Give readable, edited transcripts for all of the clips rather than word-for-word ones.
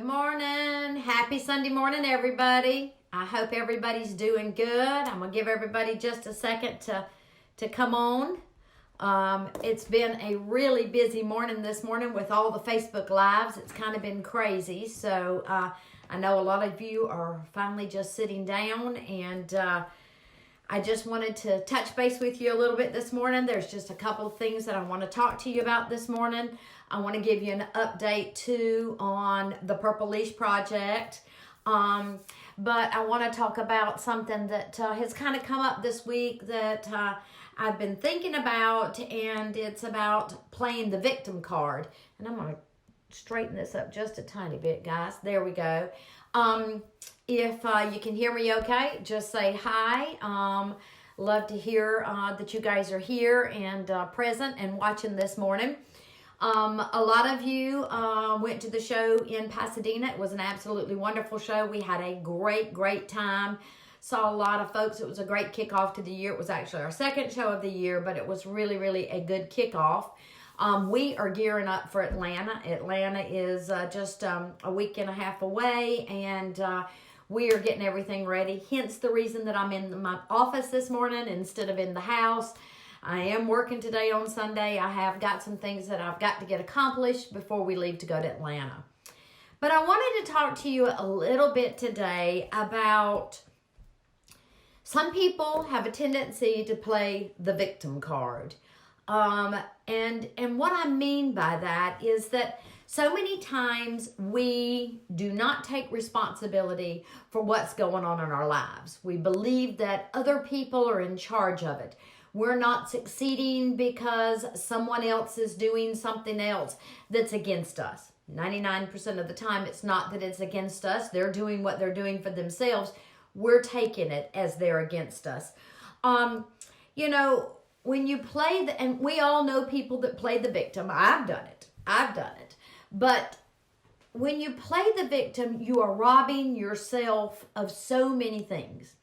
morning. Happy Sunday morning, everybody. I hope everybody's doing good. I'm going to give everybody just a second to come on. It's been a really busy morning this morning with all the Facebook Lives. It's kind of been crazy. So I know a lot of you are finally just sitting down, and I just wanted to touch base with you a little bit this morning. There's just a couple of things that I want to talk to you about this morning. I want to give you an update too on the Purple Leash Project. But I want to talk about something that has kind of come up this week that I've been thinking about, and it's about playing the victim card. And I'm going to straighten this up just a tiny bit, guys. There we go. If you can hear me okay, just say hi. Love to hear that you guys are here and present and watching this morning. A lot of you went to the show in Pasadena. It was an absolutely wonderful show. We had a great time. Saw a lot of folks. It was a great kickoff to the year. It was actually our second show of the year, but it was really a good kickoff. We are gearing up for Atlanta. Atlanta is just a week and a half away, and we are getting everything ready. Hence the reason that I'm in my office this morning instead of in the house. I am working today on Sunday. I have got some things that I've got to get accomplished before we leave to go to Atlanta. But I wanted to talk to you a little bit today about some people have a tendency to play the victim card. And what I mean by that is that so many times we do not take responsibility for what's going on in our lives. We believe that other people are in charge of it. We're not succeeding because someone else is doing something else that's against us. 99% of the time, it's not that it's against us. They're doing what they're doing for themselves. We're taking it as they're against us. When you play, and we all know people that play the victim. I've done it. But when you play the victim, you are robbing yourself of so many things.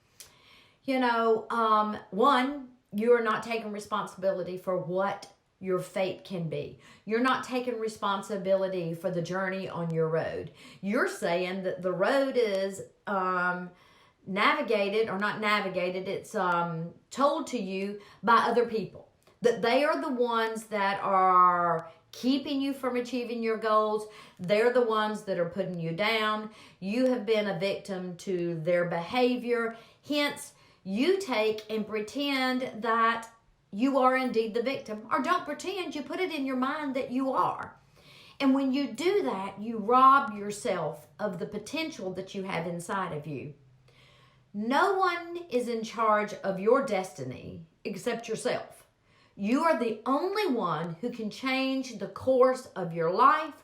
One, you are not taking responsibility for what your fate can be. You're not taking responsibility for the journey on your road. You're saying that the road is navigated, or not navigated, it's told to you by other people. That they are the ones that are keeping you from achieving your goals. They're the ones that are putting you down. You have been a victim to their behavior. Hence, you take and pretend that you are indeed the victim. Or don't pretend, you put it in your mind that you are. And when you do that, you rob yourself of the potential that you have inside of you. No one is in charge of your destiny except yourself. You are the only one who can change the course of your life,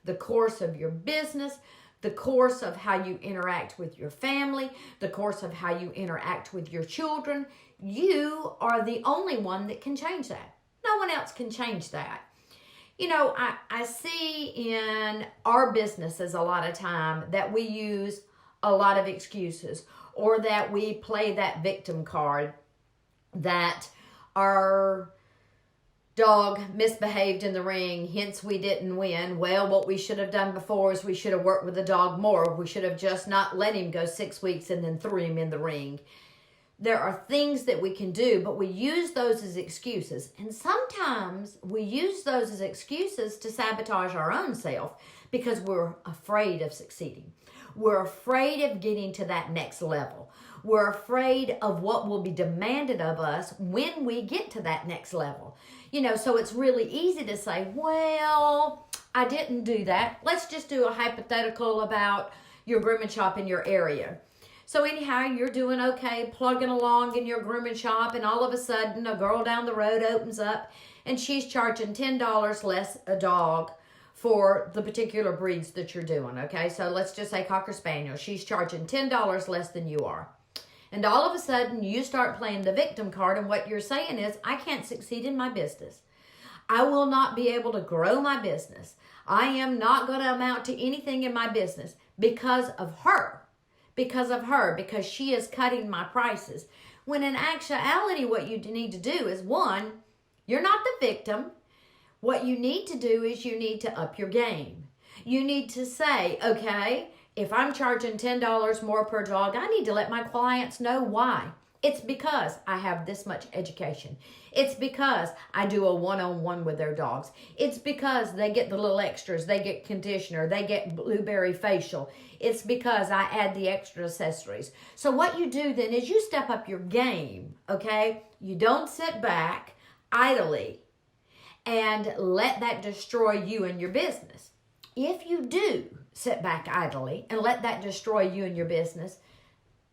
the course of your business, the course of how you interact with your family, the course of how you interact with your children. You are the only one that can change that. No one else can change that. I see in our businesses a lot of time that we use a lot of excuses, or that we play that victim card, that our dog misbehaved in the ring, hence we didn't win. Well, what we should have done before is we should have worked with the dog more. We should have just not let him go 6 weeks and then threw him in the ring. There are things that we can do, but we use those as excuses. And sometimes we use those as excuses to sabotage our own self because we're afraid of succeeding. We're afraid of getting to that next level. We're afraid of what will be demanded of us when we get to that next level. So it's really easy to say, well, I didn't do that. Let's just do a hypothetical about your grooming shop in your area. So anyhow, you're doing okay, plugging along in your grooming shop, and all of a sudden a girl down the road opens up and she's charging $10 less a dog for the particular breeds that you're doing, okay? So let's just say Cocker Spaniel. She's charging $10 less than you are. And all of a sudden, you start playing the victim card, and what you're saying is, I can't succeed in my business. I will not be able to grow my business. I am not going to amount to anything in my business because of her. Because she is cutting my prices. When in actuality, what you need to do is, one, you're not the victim. What you need to do is you need to up your game. You need to say, okay, if I'm charging $10 more per dog, I need to let my clients know why. It's because I have this much education. It's because I do a one-on-one with their dogs. It's because they get the little extras. They get conditioner. They get blueberry facial. It's because I add the extra accessories. So what you do then is you step up your game, okay? You don't sit back idly and let that destroy you and your business. If you do sit back idly and let that destroy you and your business,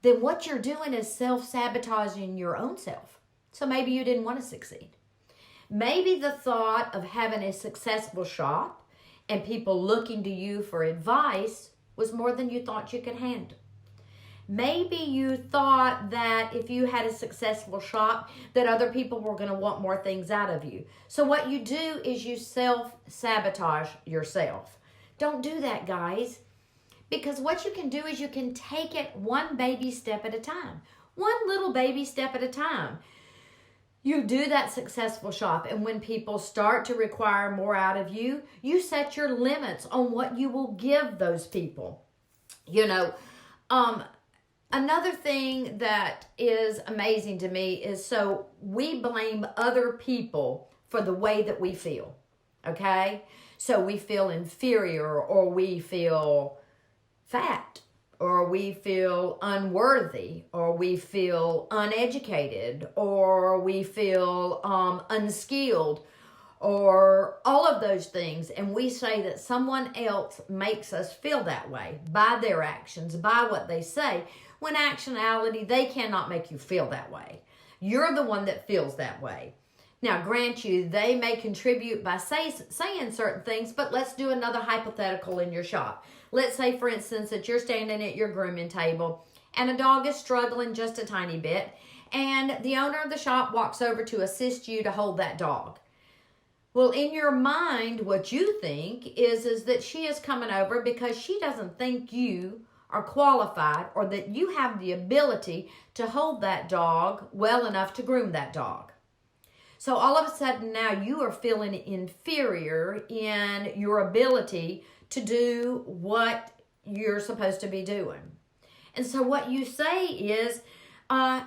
then what you're doing is self-sabotaging your own self. So maybe you didn't want to succeed. Maybe the thought of having a successful shop and people looking to you for advice was more than you thought you could handle. Maybe you thought that if you had a successful shop, that other people were going to want more things out of you. So what you do is you self-sabotage yourself. Don't do that, guys. Because what you can do is you can take it one baby step at a time. One little baby step at a time. You do that successful shop, and when people start to require more out of you, you set your limits on what you will give those people. Another thing that is amazing to me is, so we blame other people for the way that we feel, okay? So we feel inferior, or we feel fat, or we feel unworthy, or we feel uneducated, or we feel unskilled, or all of those things. And we say that someone else makes us feel that way by their actions, by what they say, when in actuality, they cannot make you feel that way. You're the one that feels that way. Now, grant you, they may contribute by saying certain things, but let's do another hypothetical in your shop. Let's say, for instance, that you're standing at your grooming table and a dog is struggling just a tiny bit, and the owner of the shop walks over to assist you to hold that dog. Well, in your mind, what you think is that she is coming over because she doesn't think you are qualified, or that you have the ability to hold that dog well enough to groom that dog. So all of a sudden now you are feeling inferior in your ability to do what you're supposed to be doing. And so what you say is,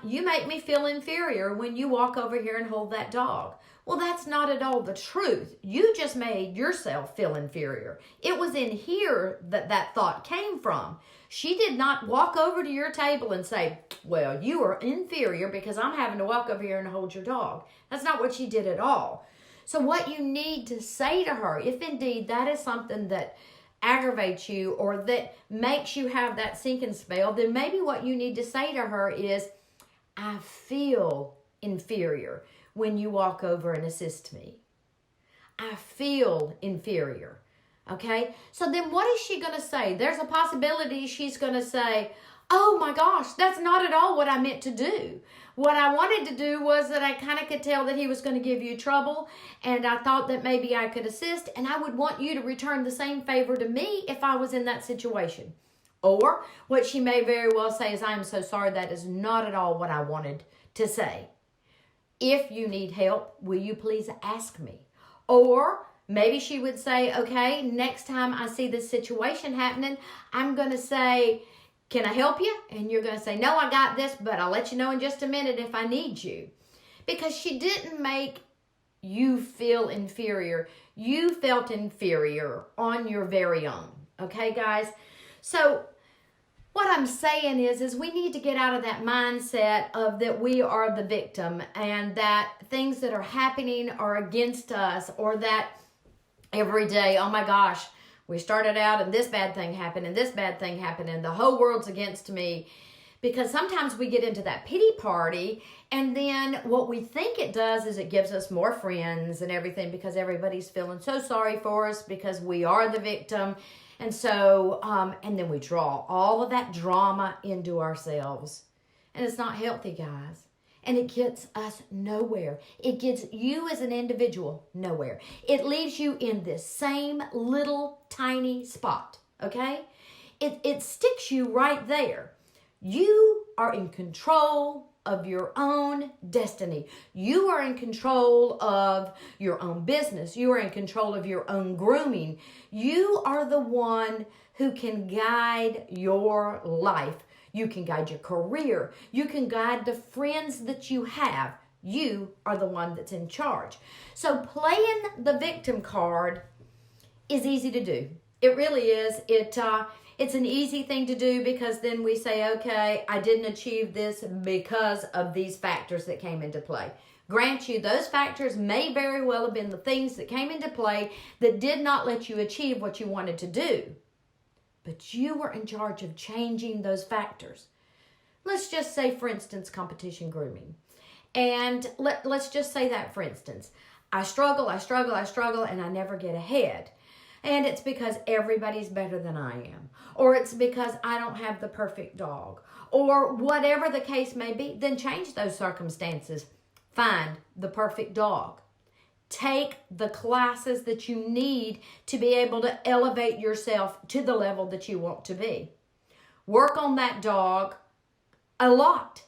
you make me feel inferior when you walk over here and hold that dog. Well, that's not at all the truth. You just made yourself feel inferior. It was in here that thought came from. She did not walk over to your table and say, well, you are inferior because I'm having to walk over here and hold your dog. That's not what she did at all. So what you need to say to her, if indeed that is something that aggravates you or that makes you have that sinking spell, then maybe what you need to say to her is, I feel inferior when you walk over and assist me. I feel inferior. Okay? So then what is she going to say? There's a possibility she's going to say, oh my gosh, that's not at all what I meant to do. What I wanted to do was that I kind of could tell that he was going to give you trouble, and I thought that maybe I could assist, and I would want you to return the same favor to me if I was in that situation. Or what she may very well say is, I am so sorry, that is not at all what I wanted to say. If you need help, will you please ask me? Or maybe she would say, okay, next time I see this situation happening, I'm going to say, can I help you? And you're going to say, no, I got this, but I'll let you know in just a minute if I need you. Because she didn't make you feel inferior. You felt inferior on your very own. Okay, guys? So what I'm saying is we need to get out of that mindset of that we are the victim and that things that are happening are against us, or that every day, oh my gosh, we started out and this bad thing happened and this bad thing happened and the whole world's against me. Because sometimes we get into that pity party, and then what we think it does is it gives us more friends and everything, because everybody's feeling so sorry for us because we are the victim. And so, and then we draw all of that drama into ourselves. And it's not healthy, guys. And it gets us nowhere. It gets you as an individual nowhere. It leaves you in this same little tiny spot, okay? It sticks you right there. You are in control of your own destiny. You are in control of your own business. You are in control of your own grooming. You are the one who can guide your life. You can guide your career. You can guide the friends that you have. You are the one that's in charge. So playing the victim card is easy to do. It really is. It's an easy thing to do because then we say, okay, I didn't achieve this because of these factors that came into play. Grant you, those factors may very well have been the things that came into play that did not let you achieve what you wanted to do. But you were in charge of changing those factors. Let's just say, for instance, competition grooming. And let's just say that, for instance, I struggle, and I never get ahead. And it's because everybody's better than I am. Or it's because I don't have the perfect dog. Or whatever the case may be, then change those circumstances. Find the perfect dog. Take the classes that you need to be able to elevate yourself to the level that you want to be. Work on that dog a lot.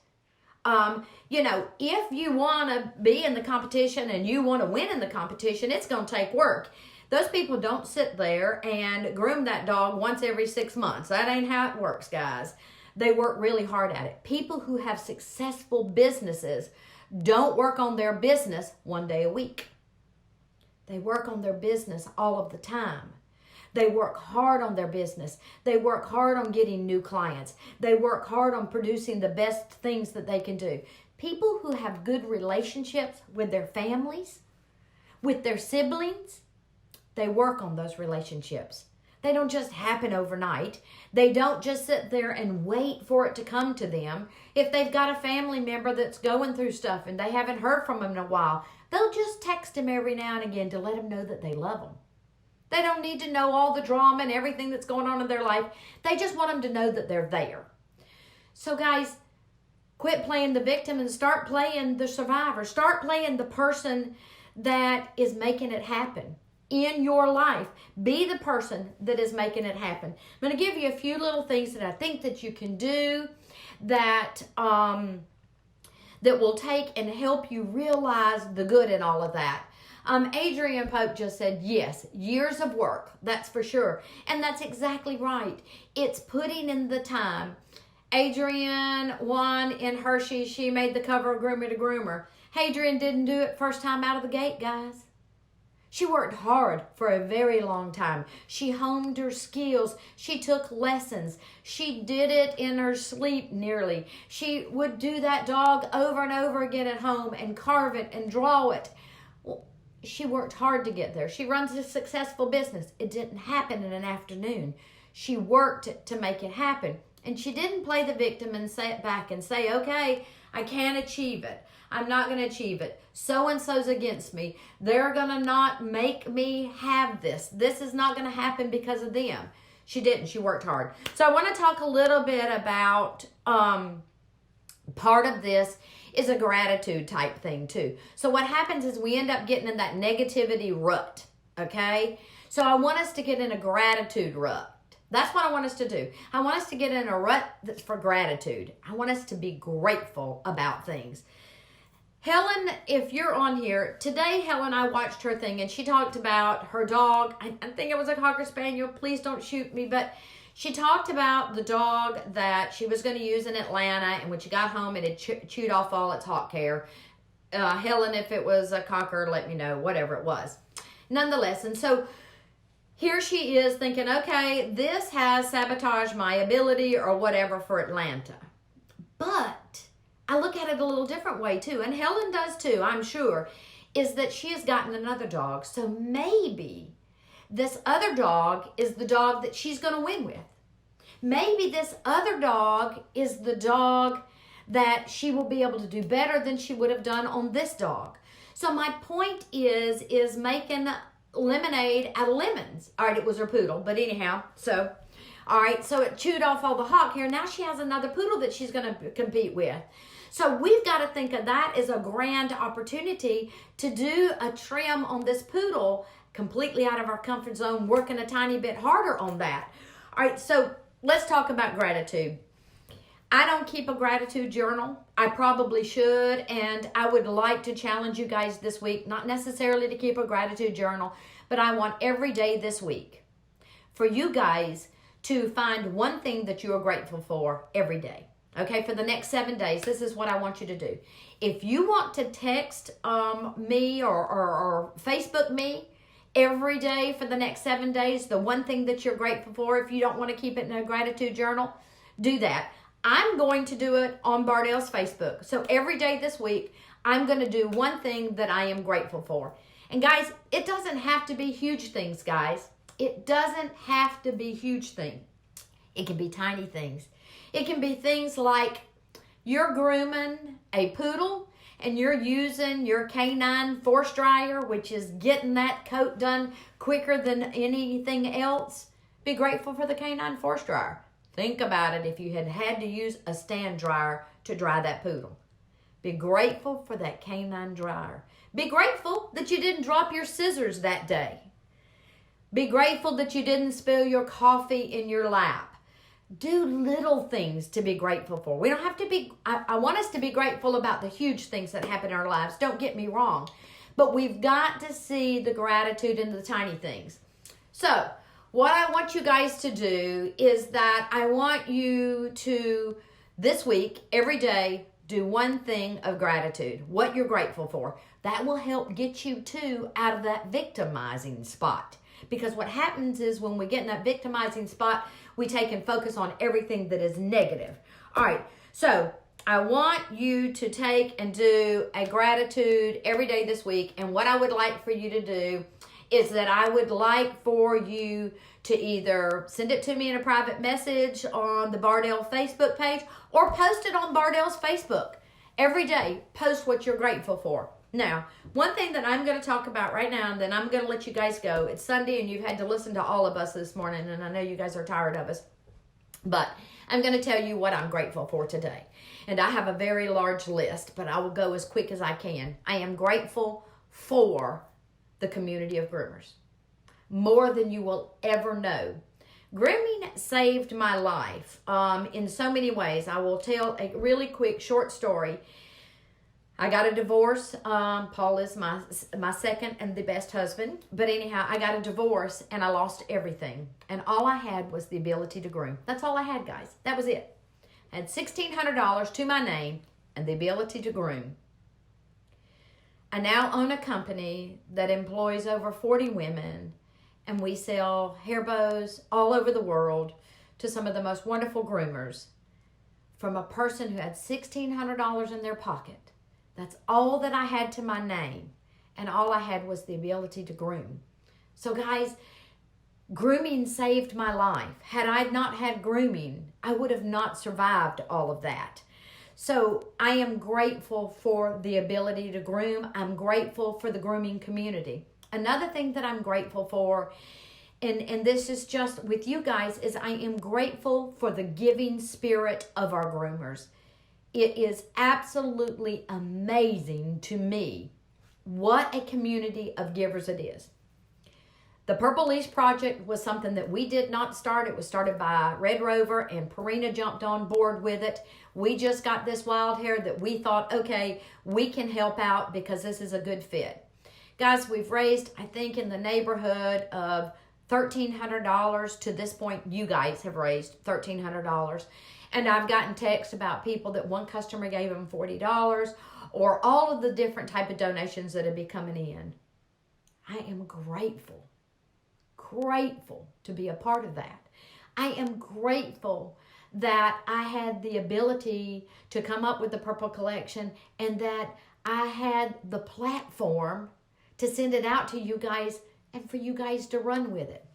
If you want to be in the competition and you want to win in the competition, it's going to take work. Those people don't sit there and groom that dog once every 6 months. That ain't how it works, guys. They work really hard at it. People who have successful businesses don't work on their business one day a week. They work on their business all of the time. They work hard on their business. They work hard on getting new clients. They work hard on producing the best things that they can do. People who have good relationships with their families, with their siblings, they work on those relationships. They don't just happen overnight. They don't just sit there and wait for it to come to them. If they've got a family member that's going through stuff and they haven't heard from them in a while, they'll just text them every now and again to let them know that they love them. They don't need to know all the drama and everything that's going on in their life. They just want them to know that they're there. So guys, quit playing the victim and start playing the survivor. Start playing the person that is making it happen in your life. Be the person that is making it happen. I'm going to give you a few little things that I think that you can do that will take and help you realize the good in all of that. Adrian Pope just said, yes, years of work, that's for sure. And that's exactly right. It's putting in the time. Adrian won in Hershey. She made the cover of Groomer to Groomer. Adrian didn't do it first time out of the gate, guys. She worked hard for a very long time. She honed her skills. She took lessons. She did it in her sleep nearly. She would do that dog over and over again at home and carve it and draw it. Well, she worked hard to get there. She runs a successful business. It didn't happen in an afternoon. She worked to make it happen. And she didn't play the victim and sit back and say, okay, I can't achieve it. I'm not going to achieve it. So-and-so's against me. They're going to not make me have this. This is not going to happen because of them. She didn't. She worked hard. So I want to talk a little bit about part of this is a gratitude type thing too. So what happens is we end up getting in that negativity rut, okay? So I want us to get in a gratitude rut. That's what I want us to do. I want us to get in a rut that's for gratitude. I want us to be grateful about things. Helen, if you're on here, today Helen, I watched her thing and she talked about her dog. I think it was a Cocker Spaniel. Please don't shoot me. But she talked about the dog that she was going to use in Atlanta, and when she got home it had chewed off all its hot hair. Helen, if it was a Cocker, let me know, whatever it was. Nonetheless, and so here she is thinking, okay, this has sabotaged my ability or whatever for Atlanta. But I look at it a little different way too, and Helen does too, I'm sure, is that she has gotten another dog. So maybe this other dog is the dog that she's going to win with. Maybe this other dog is the dog that she will be able to do better than she would have done on this dog. So my point is making lemonade out of lemons. All right, it was her poodle, but anyhow, so, all right, so it chewed off all the hawk hair. Now she has another poodle that she's going to compete with. So we've got to think of that as a grand opportunity to do a trim on this poodle, completely out of our comfort zone, working a tiny bit harder on that. All right, so let's talk about gratitude. I don't keep a gratitude journal. I probably should, and I would like to challenge you guys this week, not necessarily to keep a gratitude journal, but I want every day this week for you guys to find one thing that you are grateful for every day. Okay, for the next 7 days, this is what I want you to do. If you want to text me or Facebook me every day for the next 7 days, the one thing that you're grateful for, if you don't want to keep it in a gratitude journal, do that. I'm going to do it on Bardell's Facebook. So every day this week, I'm going to do one thing that I am grateful for. And guys, it doesn't have to be huge things, guys. It doesn't have to be huge things. It can be tiny things. It can be things like you're grooming a poodle and you're using your canine force dryer, which is getting that coat done quicker than anything else. Be grateful for the canine force dryer. Think about it if you had had to use a stand dryer to dry that poodle. Be grateful for that canine dryer. Be grateful that you didn't drop your scissors that day. Be grateful that you didn't spill your coffee in your lap. Do little things to be grateful for. We don't have to be, I want us to be grateful about the huge things that happen in our lives. Don't get me wrong. But we've got to see the gratitude in the tiny things. So, what I want you guys to do is that I want you to, this week, every day, do one thing of gratitude. What you're grateful for. That will help get you, too, out of that victimizing spot. Because what happens is when we get in that victimizing spot, we take and focus on everything that is negative. All right, so I want you to take and do a gratitude every day this week. And what I would like for you to do is that I would like for you to either send it to me in a private message on the Bardell Facebook page or post it on Bardell's Facebook. Every day, post what you're grateful for. Now, one thing that I'm going to talk about right now, and then I'm going to let you guys go. It's Sunday, and you've had to listen to all of us this morning, and I know you guys are tired of us. But I'm going to tell you what I'm grateful for today. And I have a very large list, but I will go as quick as I can. I am grateful for the community of groomers. More than you will ever know. Grooming saved my life in so many ways. I will tell a really quick, short story. I got a divorce. Paul is my second and the best husband. But anyhow, I got a divorce and I lost everything. And all I had was the ability to groom. That's all I had, guys. That was it. I had $1,600 to my name and the ability to groom. I now own a company that employs over 40 women. And we sell hair bows all over the world to some of the most wonderful groomers. From a person who had $1,600 in their pocket. That's all that I had to my name. And all I had was the ability to groom. So guys, grooming saved my life. Had I not had grooming, I would have not survived all of that. So I am grateful for the ability to groom. I'm grateful for the grooming community. Another thing that I'm grateful for, and this is just with you guys, is I am grateful for the giving spirit of our groomers. It is absolutely amazing to me what a community of givers it is. The Purple Leash Project was something that we did not start. It was started by Red Rover, and Purina jumped on board with it. We just got this wild hair that we thought, okay, we can help out because this is a good fit. Guys, we've raised, I think, in the neighborhood of $1,300 to this point. You guys have raised $1,300. And I've gotten texts about people that one customer gave them $40 or all of the different type of donations that have been coming in. I am grateful to be a part of that. I am grateful that I had the ability to come up with the Purple Collection and that I had the platform to send it out to you guys and for you guys to run with it.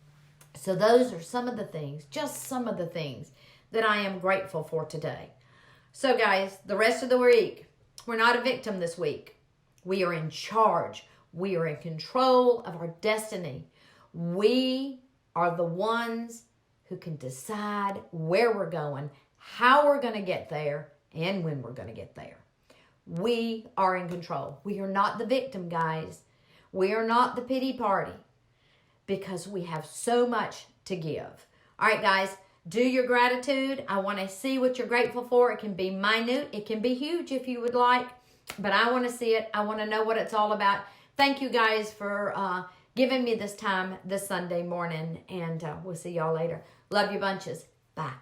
So those are some of the things, just some of the things that I am grateful for today. So guys, the rest of the week, we're not a victim this week. We are in charge. We are in control of our destiny. We are the ones who can decide where we're going, how we're going to get there, and when we're going to get there. We are in control. We are not the victim, guys. We are not the pity party because we have so much to give. All right, guys. Do your gratitude. I want to see what you're grateful for. It can be minute. It can be huge if you would like. But I want to see it. I want to know what it's all about. Thank you guys for giving me this time this Sunday morning. And we'll see y'all later. Love you bunches. Bye.